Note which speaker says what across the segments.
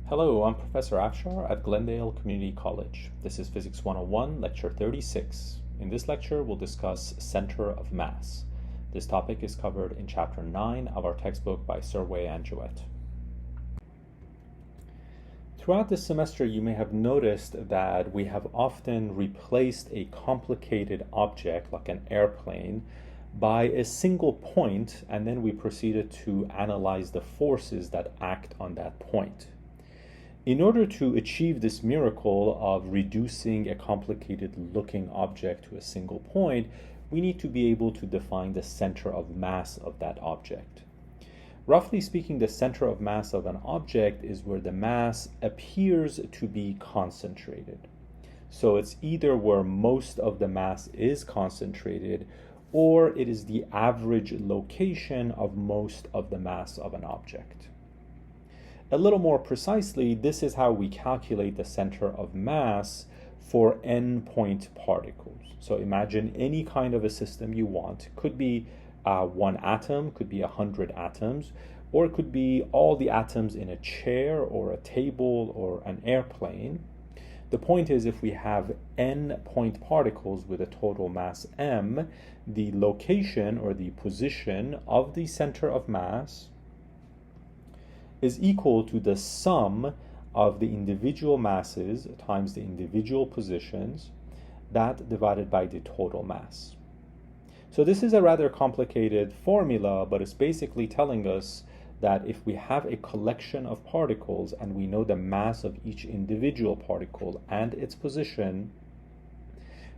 Speaker 1: Hello, I'm Professor Afshar at Glendale Community College. This is Physics 101, Lecture 36. In this lecture, we'll discuss center of mass. This topic is covered in Chapter 9 of our textbook by Surway and Jewett. Throughout this semester, you may have noticed that we have often replaced a complicated object, like an airplane, by a single point, and then we proceeded to analyze the forces that act on that point. In order to achieve this miracle of reducing a complicated looking object to a single point, we need to be able to define the center of mass of that object. Roughly speaking, the center of mass of an object is where the mass appears to be concentrated. So it's either where most of the mass is concentrated, or it is the average location of most of the mass of an object. A little more precisely, this is how we calculate the center of mass for n-point particles. So imagine any kind of a system you want. It could be one atom, could be 100 atoms, or it could be all the atoms in a chair or a table or an airplane. The point is, if we have n-point particles with a total mass m, the location or the position of the center of mass is equal to the sum of the individual masses times the individual positions, that divided by the total mass. So this is a rather complicated formula, but it's basically telling us that if we have a collection of particles and we know the mass of each individual particle and its position,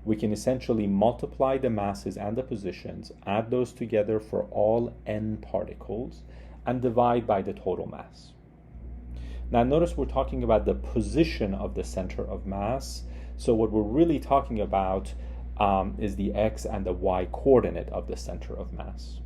Speaker 1: we can essentially multiply the masses and the positions, add those together for all n particles, and divide by the total mass. Now notice we're talking about the position of the center of mass. So what we're really talking about is the x and the y coordinate of the center of mass.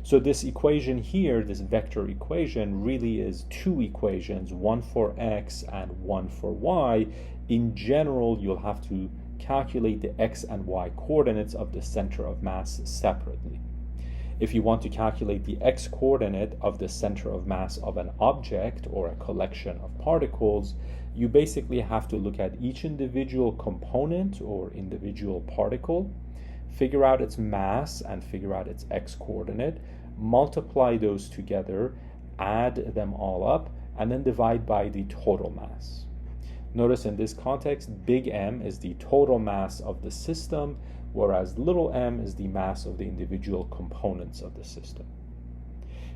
Speaker 1: So this equation here, this vector equation, really is two equations, one for x and one for y. In general, you'll have to calculate the x and y coordinates of the center of mass separately. If you want to calculate the x coordinate of the center of mass of an object or a collection of particles, you basically have to look at each individual component or individual particle, figure out its mass and figure out its x coordinate, multiply those together, add them all up, and then divide by the total mass. Notice in this context, big M is the total mass of the system, whereas little m is the mass of the individual components of the system.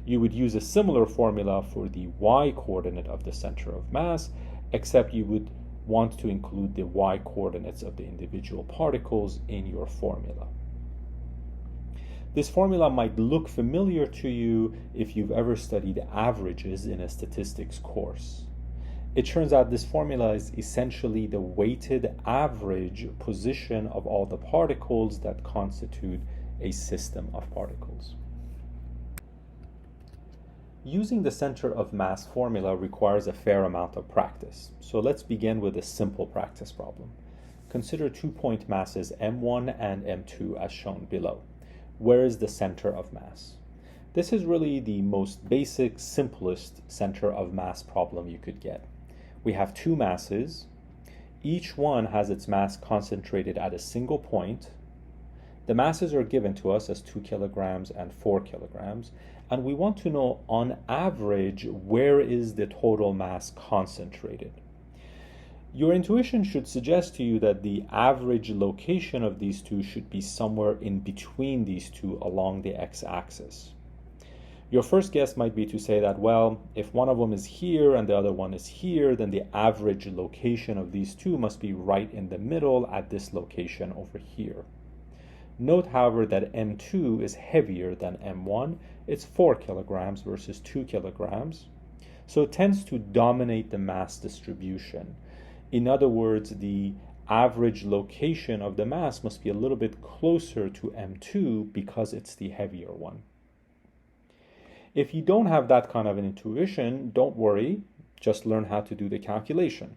Speaker 1: You would use a similar formula for the y coordinate of the center of mass, except you would want to include the y coordinates of the individual particles in your formula. This formula might look familiar to you if you've ever studied averages in a statistics course. It turns out this formula is essentially the weighted average position of all the particles that constitute a system of particles. Using the center of mass formula requires a fair amount of practice. So let's begin with a simple practice problem. Consider 2-point masses m1 and m2 as shown below. Where is the center of mass? This is really the most basic, simplest center of mass problem you could get. We have two masses. Each one has its mass concentrated at a single point. The masses are given to us as 2 kilograms and 4 kilograms, and we want to know on average where is the total mass concentrated. Your intuition should suggest to you that the average location of these two should be somewhere in between these two along the x-axis. Your first guess might be to say that, well, if one of them is here and the other one is here, then the average location of these two must be right in the middle at this location over here. Note, however, that m2 is heavier than m1. It's 4 kilograms versus 2 kilograms. So it tends to dominate the mass distribution. In other words, the average location of the mass must be a little bit closer to m2 because it's the heavier one. If you don't have that kind of an intuition, don't worry, just learn how to do the calculation.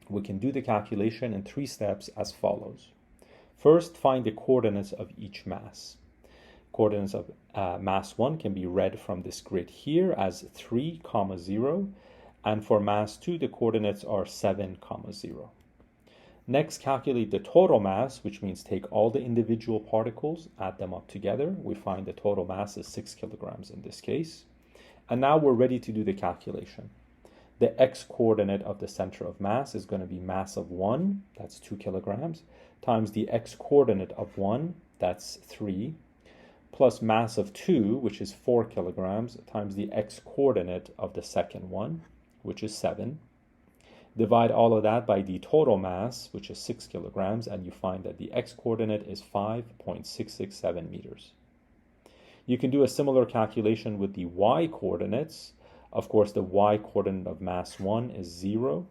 Speaker 1: We can do the calculation in 3 steps as follows. First, find the coordinates of each mass. Coordinates of mass 1 can be read from this grid here as 3, 0, And for mass 2, the coordinates are 7, 0. Next, calculate the total mass, which means take all the individual particles, add them up together. We find the total mass is 6 kilograms in this case. And now we're ready to do the calculation. The x-coordinate of the center of mass is going to be mass of 1, that's 2 kilograms, times the x-coordinate of 1, that's 3, plus mass of 2, which is 4 kilograms, times the x-coordinate of the second one, which is 7. Divide all of that by the total mass, which is 6 kilograms, and you find that the x-coordinate is 5.667 meters. You can do a similar calculation with the y-coordinates. Of course, the y-coordinate of mass 1 is 0.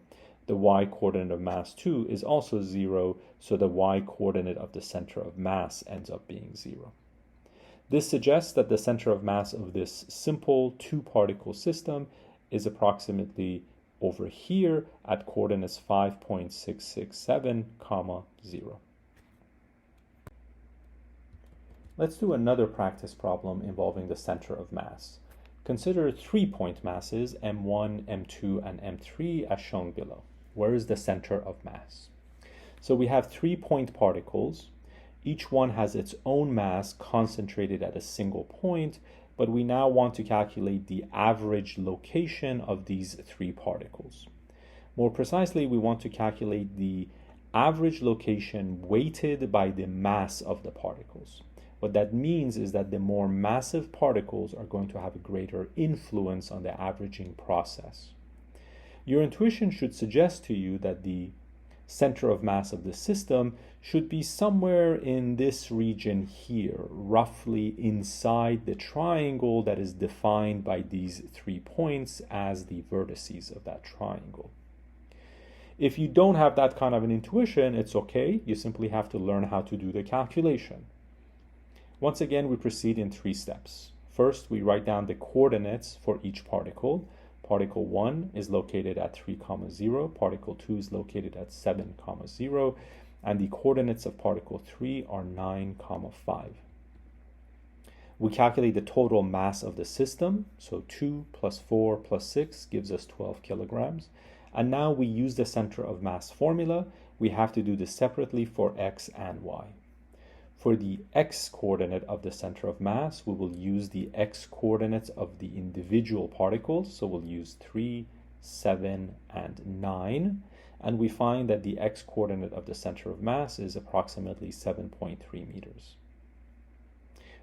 Speaker 1: The y-coordinate of mass 2 is also 0, so the y-coordinate of the center of mass ends up being 0. This suggests that the center of mass of this simple two-particle system is approximately over here at coordinates 5.667, 0. Let's do another practice problem involving the center of mass. Consider 3-point masses M1, M2, and M3 as shown below. Where is the center of mass? So we have 3-point particles. Each one has its own mass concentrated at a single point, but we now want to calculate the average location of these 3 particles. More precisely, we want to calculate the average location weighted by the mass of the particles. What that means is that the more massive particles are going to have a greater influence on the averaging process. Your intuition should suggest to you that the center of mass of the system should be somewhere in this region here, roughly inside the triangle that is defined by these 3 points as the vertices of that triangle. If you don't have that kind of an intuition, it's okay. You simply have to learn how to do the calculation. Once again, we proceed in 3 steps. First, we write down the coordinates for each particle. Particle 1 is located at 3, 0. Particle 2 is located at 7, 0. And the coordinates of particle 3 are 9, 5. We calculate the total mass of the system. So 2 plus 4 plus 6 gives us 12 kilograms. And now we use the center of mass formula. We have to do this separately for x and y. For the x-coordinate of the center of mass, we will use the x-coordinates of the individual particles. So we'll use 3, 7, and 9. And we find that the x-coordinate of the center of mass is approximately 7.3 meters.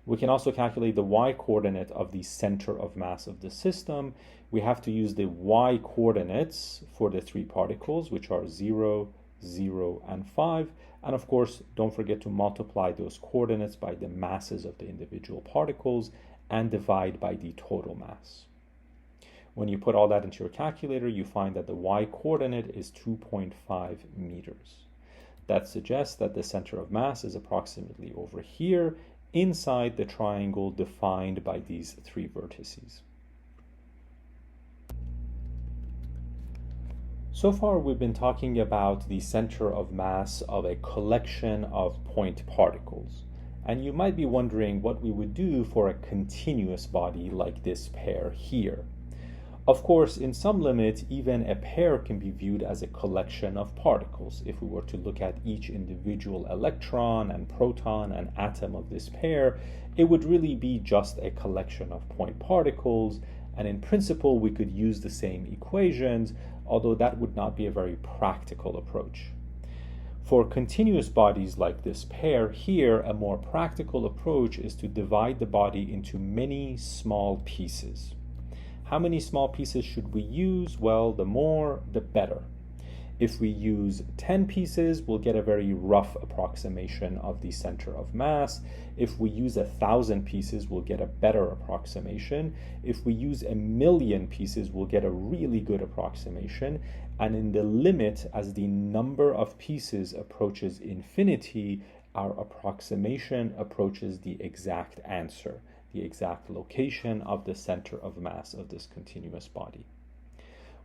Speaker 1: We can also calculate the y-coordinate of the center of mass of the system. We have to use the y-coordinates for the 3 particles, which are 0, 0, and 5. And of course, don't forget to multiply those coordinates by the masses of the individual particles and divide by the total mass. When you put all that into your calculator, you find that the y-coordinate is 2.5 meters. That suggests that the center of mass is approximately over here, inside the triangle defined by these 3 vertices. So far, we've been talking about the center of mass of a collection of point particles. And you might be wondering what we would do for a continuous body like this pair here. Of course, in some limit, even a pair can be viewed as a collection of particles. If we were to look at each individual electron and proton and atom of this pair, it would really be just a collection of point particles. And in principle, we could use the same equations, although that would not be a very practical approach. For continuous bodies like this pair here, a more practical approach is to divide the body into many small pieces. How many small pieces should we use? Well, the more, the better. If we use 10 pieces, we'll get a very rough approximation of the center of mass. If we use 1,000 pieces, we'll get a better approximation. If we use 1,000,000 pieces, we'll get a really good approximation. And in the limit, as the number of pieces approaches infinity, our approximation approaches the exact answer, the exact location of the center of mass of this continuous body.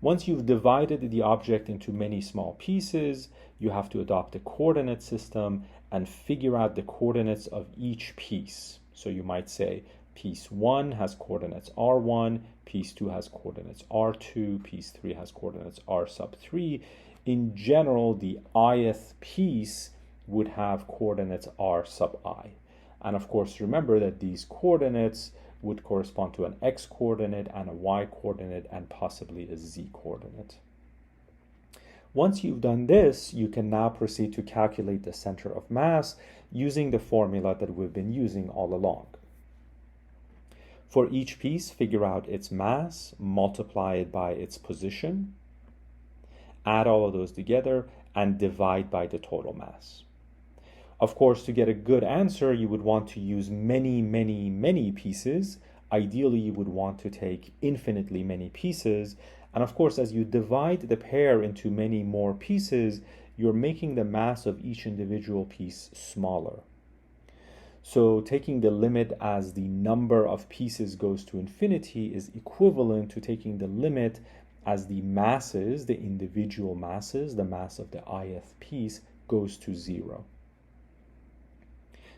Speaker 1: Once you've divided the object into many small pieces, you have to adopt a coordinate system and figure out the coordinates of each piece. So you might say, Piece 1 has coordinates r1, piece 2 has coordinates r2, piece 3 has coordinates r sub 3. In general, the ith piece would have coordinates r sub I. And of course, remember that these coordinates would correspond to an x coordinate and a y coordinate and possibly a z coordinate. Once you've done this, you can now proceed to calculate the center of mass using the formula that we've been using all along. For each piece, figure out its mass, multiply it by its position, add all of those together, and divide by the total mass. Of course, to get a good answer, you would want to use many pieces. Ideally, you would want to take infinitely many pieces. And of course, as you divide the pair into many more pieces, you're making the mass of each individual piece smaller. So taking the limit as the number of pieces goes to infinity is equivalent to taking the limit as the masses, the individual masses, the mass of the ith piece goes to 0.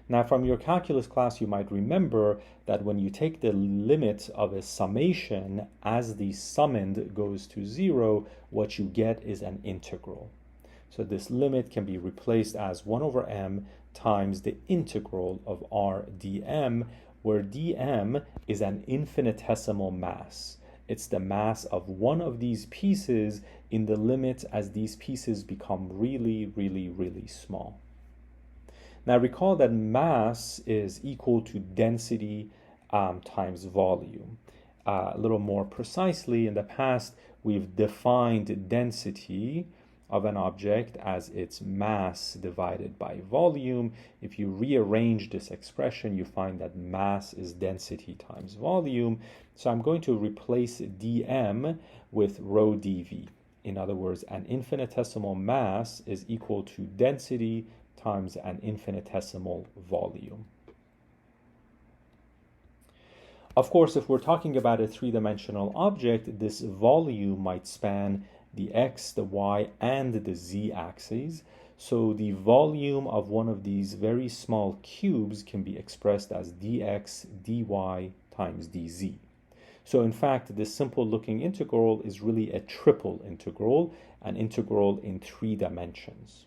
Speaker 1: Now, from your calculus class, you might remember that when you take the limit of a summation as the summand goes to 0, what you get is an integral. So this limit can be replaced as 1 over m times the integral of r dm, where dm is an infinitesimal mass. It's the mass of one of these pieces in the limit as these pieces become really small. Now recall that mass is equal to density times volume. A little more precisely, in the past, we've defined density of an object as its mass divided by volume. If you rearrange this expression, you find that mass is density times volume. So I'm going to replace dm with rho dv. In other words, an infinitesimal mass is equal to density times an infinitesimal volume. Of course, if we're talking about a three-dimensional object, this volume might span the x, the y, and the z axes. So the volume of one of these very small cubes can be expressed as dx dy times dz. So in fact, this simple looking integral is really a triple integral, an integral in 3 dimensions.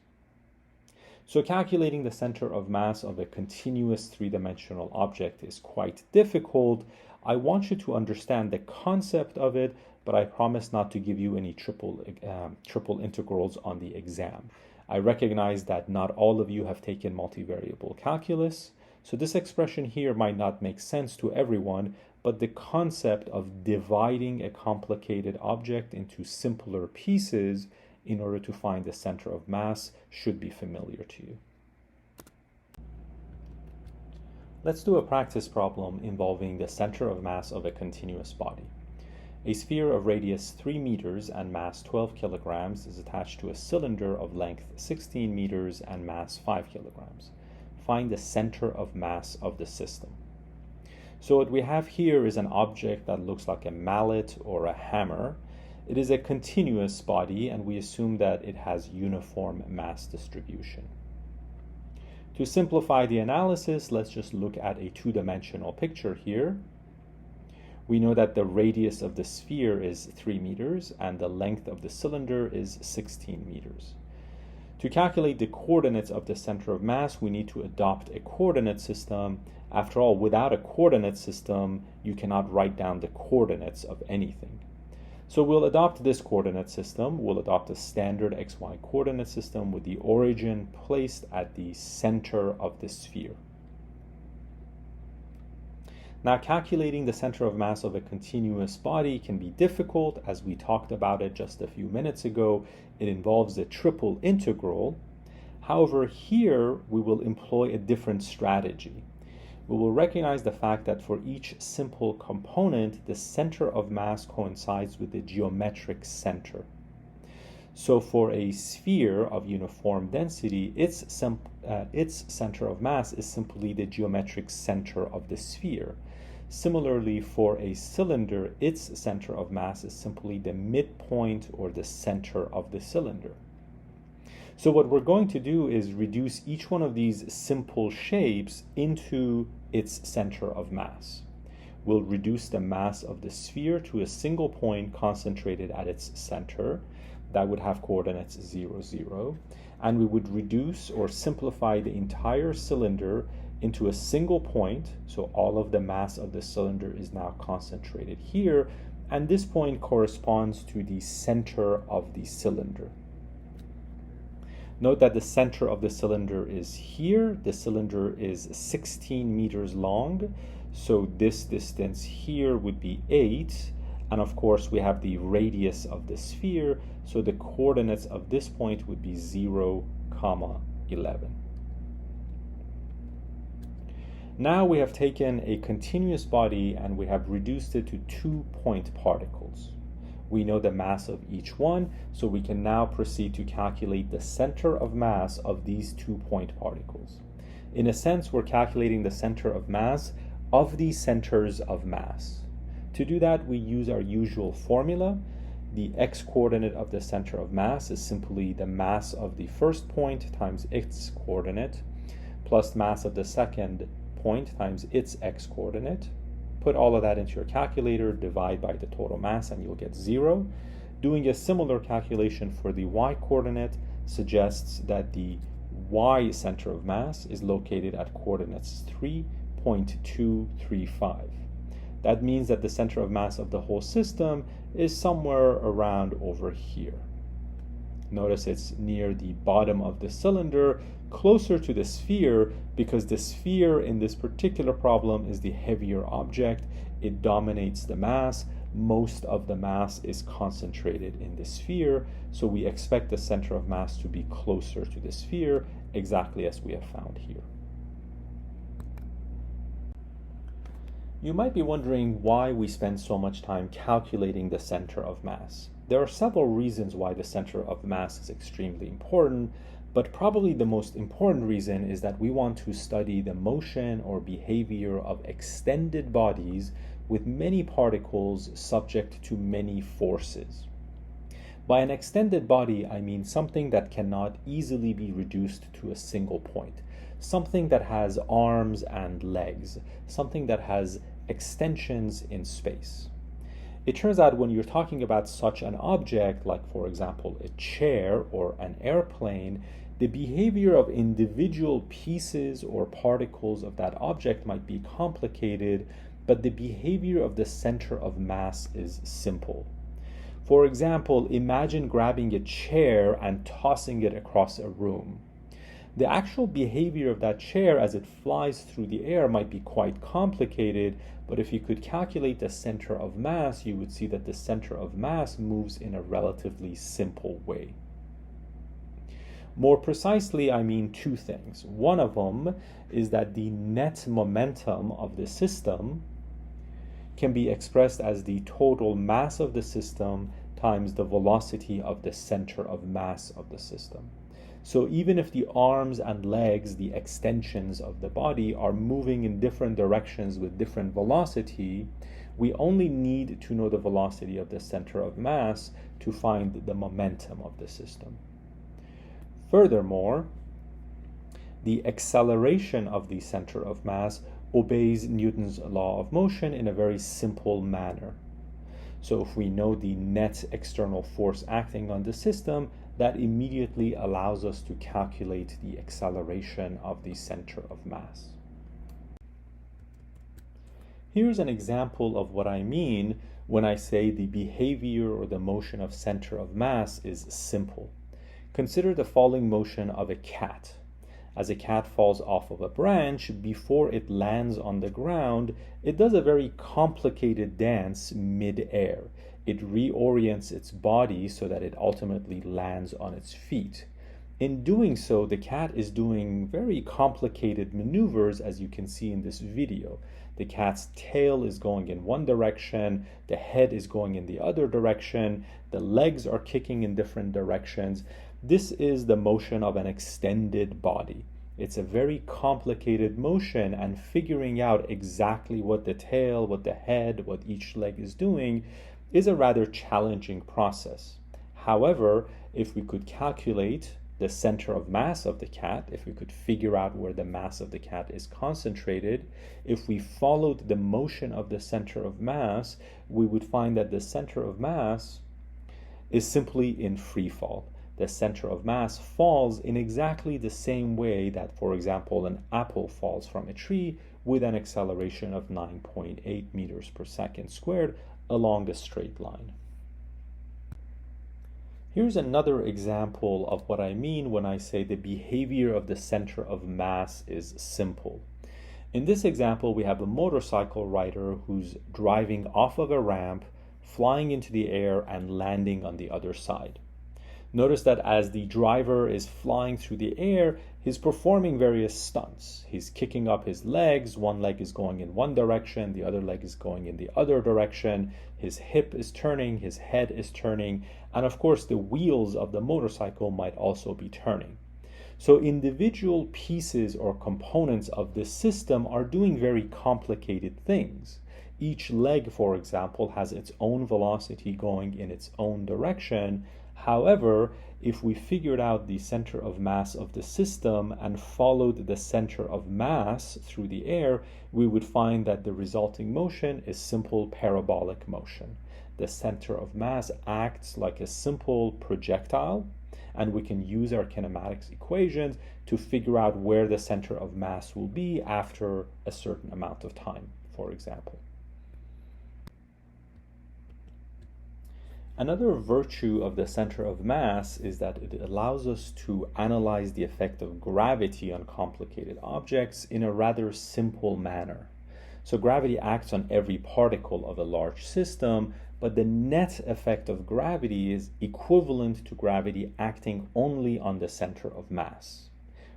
Speaker 1: So calculating the center of mass of a continuous 3-dimensional object is quite difficult. I want you to understand the concept of it, but I promise not to give you any triple integrals on the exam. I recognize that not all of you have taken multivariable calculus, so this expression here might not make sense to everyone, but the concept of dividing a complicated object into simpler pieces in order to find the center of mass should be familiar to you. Let's do a practice problem involving the center of mass of a continuous body. A sphere of radius 3 meters and mass 12 kilograms is attached to a cylinder of length 16 meters and mass 5 kilograms. Find the center of mass of the system. So what we have here is an object that looks like a mallet or a hammer. It is a continuous body, and we assume that it has uniform mass distribution. To simplify the analysis, let's just look at a 2-dimensional picture here. We know that the radius of the sphere is 3 meters and the length of the cylinder is 16 meters. To calculate the coordinates of the center of mass, we need to adopt a coordinate system. After all, without a coordinate system, you cannot write down the coordinates of anything. So we'll adopt this coordinate system. We'll adopt a standard XY coordinate system with the origin placed at the center of the sphere. Now, calculating the center of mass of a continuous body can be difficult, as we talked about it just a few minutes ago. It involves a triple integral. However, here we will employ a different strategy. We will recognize the fact that for each simple component, the center of mass coincides with the geometric center. So for a sphere of uniform density, its center of mass is simply the geometric center of the sphere. Similarly, for a cylinder, its center of mass is simply the midpoint or the center of the cylinder. So what we're going to do is reduce each one of these simple shapes into its center of mass. will reduce the mass of the sphere to a single point concentrated at its center. That would have coordinates 0, 0. And we would reduce or simplify the entire cylinder into a single point. So all of the mass of the cylinder is now concentrated here. And this point corresponds to the center of the cylinder. Note that the center of the cylinder is here. The cylinder is 16 meters long. So this distance here would be 8. And of course, we have the radius of the sphere. So the coordinates of this point would be 0, 11. Now we have taken a continuous body and we have reduced it to 2-point particles. We know the mass of each one, so we can now proceed to calculate the center of mass of these 2-point particles. In a sense, we're calculating the center of mass of these centers of mass. To do that, we use our usual formula. The x-coordinate of the center of mass is simply the mass of the first point times its coordinate, plus mass of the second point times its x-coordinate. Put all of that into your calculator, divide by the total mass, and you'll get 0. Doing a similar calculation for the y-coordinate suggests that the y center of mass is located at coordinates 3.235. That means that the center of mass of the whole system is somewhere around over here. Notice it's near the bottom of the cylinder, closer to the sphere, because the sphere in this particular problem is the heavier object. It dominates the mass. Most of the mass is concentrated in the sphere, so we expect the center of mass to be closer to the sphere, exactly as we have found here. You might be wondering why we spend so much time calculating the center of mass. There are several reasons why the center of mass is extremely important, but probably the most important reason is that we want to study the motion or behavior of extended bodies with many particles subject to many forces. By an extended body, I mean something that cannot easily be reduced to a single point. Something that has arms and legs, something that has extensions in space. It turns out when you're talking about such an object, like for example a chair or an airplane, the behavior of individual pieces or particles of that object might be complicated, but the behavior of the center of mass is simple. For example, imagine grabbing a chair and tossing it across a room. The actual behavior of that chair as it flies through the air might be quite complicated, but if you could calculate the center of mass, you would see that the center of mass moves in a relatively simple way. More precisely, I mean two things. One of them is that the net momentum of the system can be expressed as the total mass of the system times the velocity of the center of mass of the system. So even if the arms and legs, the extensions of the body, are moving in different directions with different velocity, we only need to know the velocity of the center of mass to find the momentum of the system. Furthermore, the acceleration of the center of mass obeys Newton's law of motion in a very simple manner. So if we know the net external force acting on the system, that immediately allows us to calculate the acceleration of the center of mass. Here's an example of what I mean when I say the behavior or the motion of center of mass is simple. Consider the falling motion of a cat. As a cat falls off of a branch, before it lands on the ground, it does a very complicated dance mid-air. It reorients its body so that it ultimately lands on its feet. In doing so, the cat is doing very complicated maneuvers, as you can see in this video. The cat's tail is going in one direction, the head is going in the other direction, the legs are kicking in different directions. This is the motion of an extended body. It's a very complicated motion, and figuring out exactly what the tail, what the head, what each leg is doing is a rather challenging process. However, if we could calculate the center of mass of the cat, if we could figure out where the mass of the cat is concentrated, if we followed the motion of the center of mass, we would find that the center of mass is simply in free fall. The center of mass falls in exactly the same way that, for example, an apple falls from a tree with an acceleration of 9.8 meters per second squared along a straight line. Here's another example of what I mean when I say the behavior of the center of mass is simple. In this example, we have a motorcycle rider who's driving off of a ramp, flying into the air, and landing on the other side. Notice that as the driver is flying through the air, he's performing various stunts. He's kicking up his legs. One leg is going in one direction, the other leg is going in the other direction. His hip is turning, his head is turning, and of course the wheels of the motorcycle might also be turning. So individual pieces or components of this system are doing very complicated things. Each leg, for example, has its own velocity going in its own direction. However, if we figured out the center of mass of the system and followed the center of mass through the air, we would find that the resulting motion is simple parabolic motion. The center of mass acts like a simple projectile, and we can use our kinematics equations to figure out where the center of mass will be after a certain amount of time, for example. Another virtue of the center of mass is that it allows us to analyze the effect of gravity on complicated objects in a rather simple manner. So gravity acts on every particle of a large system, but the net effect of gravity is equivalent to gravity acting only on the center of mass.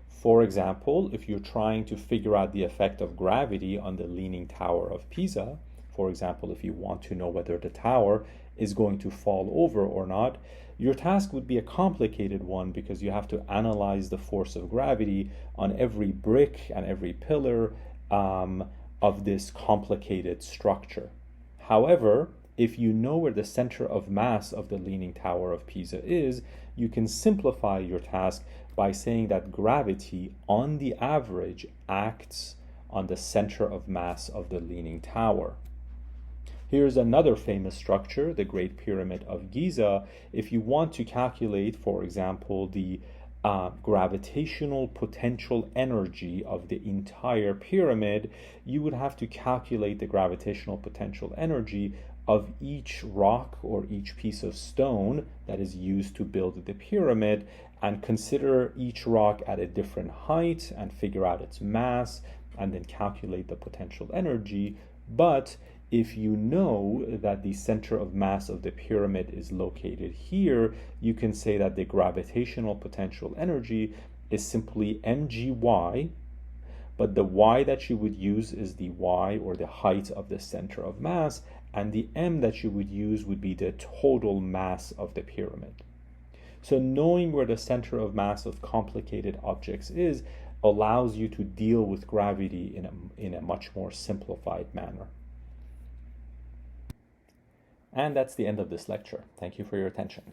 Speaker 1: For example, if you're trying to figure out the effect of gravity on the Leaning Tower of Pisa, for example, if you want to know whether the tower is going to fall over or not, your task would be a complicated one because you have to analyze the force of gravity on every brick and every pillar of this complicated structure. However, if you know where the center of mass of the Leaning Tower of Pisa is, you can simplify your task by saying that gravity, on the average, acts on the center of mass of the Leaning Tower. Here's another famous structure, the Great Pyramid of Giza. If you want to calculate, for example, the gravitational potential energy of the entire pyramid, you would have to calculate the gravitational potential energy of each rock or each piece of stone that is used to build the pyramid, and consider each rock at a different height and figure out its mass and then calculate the potential energy. But if you know that the center of mass of the pyramid is located here, you can say that the gravitational potential energy is simply mgy, but the y that you would use is the y, or the height of the center of mass, and the m that you would use would be the total mass of the pyramid. So knowing where the center of mass of complicated objects is allows you to deal with gravity in a much more simplified manner. And that's the end of this lecture. Thank you for your attention.